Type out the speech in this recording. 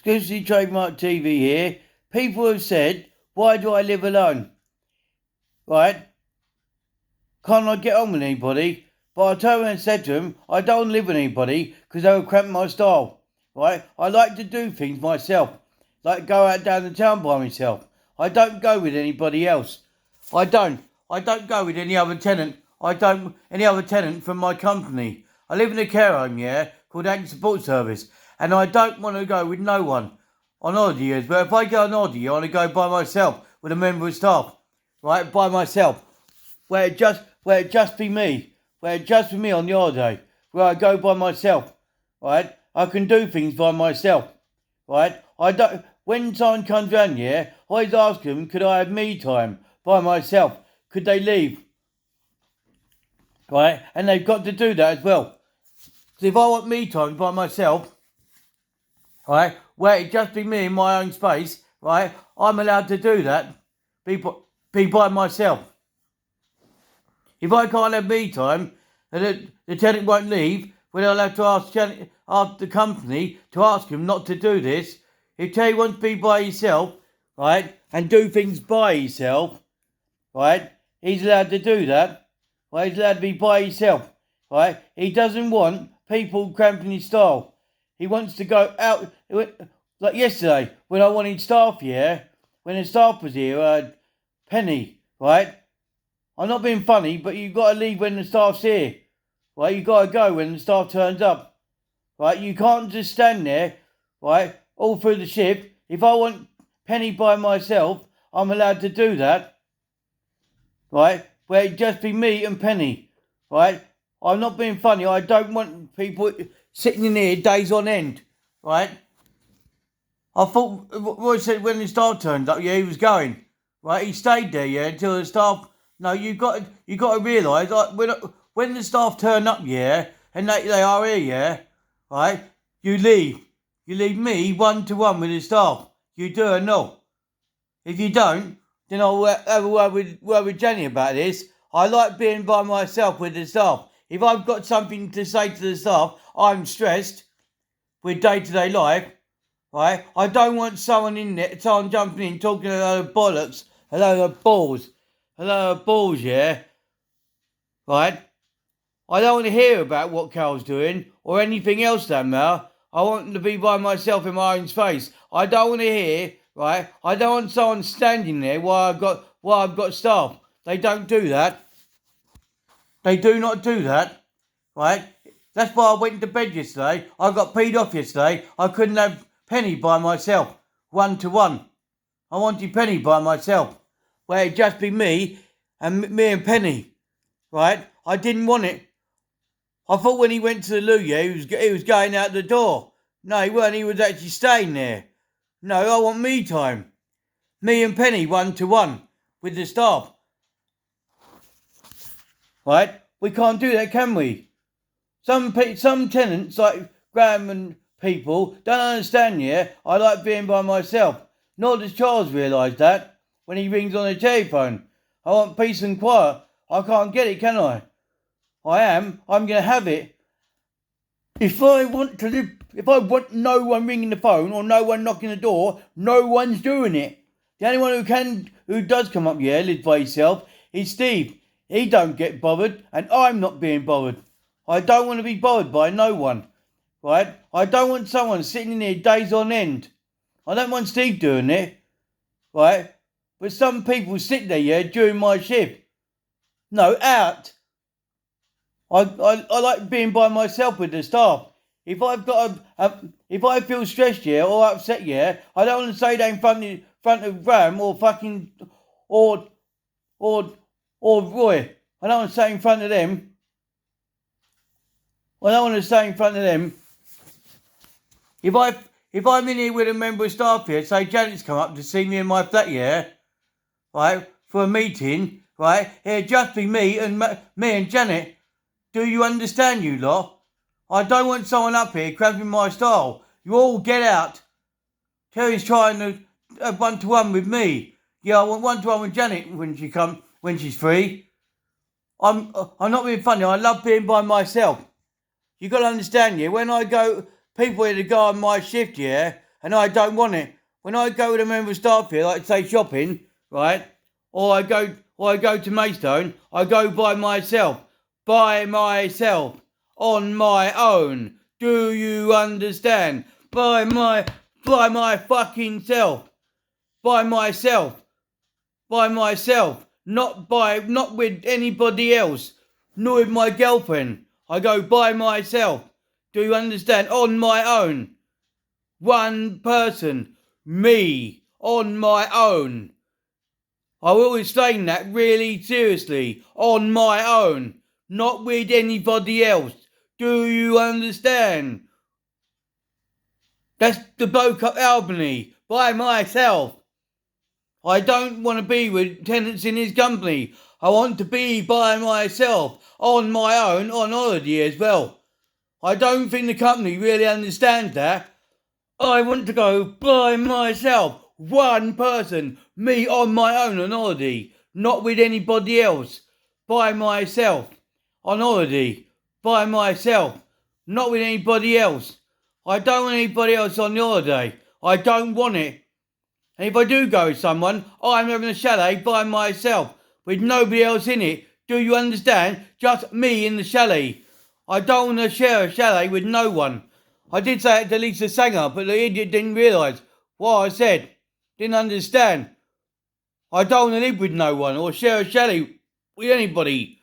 Exclusive Trademark TV here. People have said, why do I live alone? Right? Can't I get on with anybody? But I told them and said to them, I don't live with anybody because they will cramp my style. Right? I like to do things myself. Like go out down the town by myself. I don't go with anybody else. I don't. I don't go with any other tenant. Any other tenant from my company. I live in a care home, called Action Support Service. And I don't want to go with no one on holiday. But if I go on holiday, I want to go by myself with a member of staff. Right? By myself. Where it just be me. Where it just be me on the holiday. Where I go by myself. Right? I can do things by myself. Right? I don't. When someone comes round, I always ask them, could I have me time by myself? Could they leave? Right? And they've got to do that as well. So if I want me time by myself, right, where it just be me in my own space, right, I'm allowed to do that. Be by myself. If I can't have me time, and the tenant won't leave, well, I'll have to ask the company to ask him not to do this. If he wants to be by himself, right, and do things by himself, right, he's allowed to do that. Right, he's allowed to be by himself. Right, he doesn't want people cramping his style. He wants to go out. Like yesterday, when I wanted staff when the staff was here, Penny, right? I'm not being funny, but you've got to leave when the staff's here. Right, you've got to go when the staff turns up. Right, you can't just stand there, right, all through the shift. If I want Penny by myself, I'm allowed to do that. Right, where it just be me and Penny. Right, I'm not being funny. I don't want people sitting in here days on end. Right, I thought Roy said when the staff turned up, he was going. Right, he stayed there, until the staff. No, you got to realise, when the staff turn up, and they are here, right, you leave. You leave me 1-to-1 with the staff. You do or not. If you don't, then I'll have a word with Jenny about this. I like being by myself with the staff. If I've got something to say to the staff, I'm stressed with day-to-day life, right? I don't want someone jumping in, talking a load of bollocks, a load of balls, right? I don't want to hear about what Carol's doing or anything else that matter. I want to be by myself in my own space. I don't want to hear, right? I don't want someone standing there while I've got staff. They don't do that. They do not do that, right? That's why I went to bed yesterday. I got peed off yesterday. I couldn't have Penny by myself, 1-to-1. I wanted Penny by myself, where it'd just be me and Penny, right? I didn't want it. I thought when he went to the loo, he was going out the door. No, he weren't. He was actually staying there. No, I want me time. Me and Penny 1-to-1 with the staff. Right? We can't do that, can we? Some tenants, like Graham and people, don't understand, I like being by myself. Nor does Charles realise that when he rings on the telephone. I want peace and quiet. I can't get it, can I? I'm going to have it. If I want no one ringing the phone or no one knocking the door, no one's doing it. The only one who does come up here, lives by himself, is Steve. He don't get bothered, and I'm not being bothered. I don't want to be bothered by no one, right? I don't want someone sitting in here days on end. I don't want Steve doing it, right? But some people sit there, during my shift. No, out. I like being by myself with the staff. If I've got if I feel stressed, or upset, I don't want to say that in front of Graham or fucking or Roy. I don't want to say in front of them. I don't want to say in front of them. If I'm in here with a member of staff here, say Janet's come up to see me in my flat, right, for a meeting, right, it'd just be me and Janet. Do you understand, you lot? I don't want someone up here cramping my style. You all get out. Terry's trying to 1-to-1 with me. I want 1-to-1 with Janet when she's free. I'm not being funny. I love being by myself. You got to understand, when I go, people here to go on my shift, and I don't want it. When I go with a member of staff here, like say shopping, right, or I go to Maidstone, I go by myself, on my own. Do you understand? By my fucking self, by myself, not with anybody else, nor with my girlfriend. I go by myself. Do you understand? On my own. One person. Me. On my own. I will explain that really seriously. On my own. Not with anybody else. Do you understand? That's the bloke up Albany. By myself. I don't want to be with tenants in his company. I want to be by myself, on my own, on holiday as well. I don't think the company really understands that. I want to go by myself, one person, me on my own on holiday, not with anybody else. By myself, on holiday, by myself, not with anybody else. I don't want anybody else on the holiday. I don't want it. And if I do go with someone, I'm having a chalet by myself, with nobody else in it. Do you understand? Just me in the chalet. I don't want to share a chalet with no one. I did say it to Lisa Sanger, but the idiot didn't realise what I said. Didn't understand. I don't want to live with no one or share a chalet with anybody.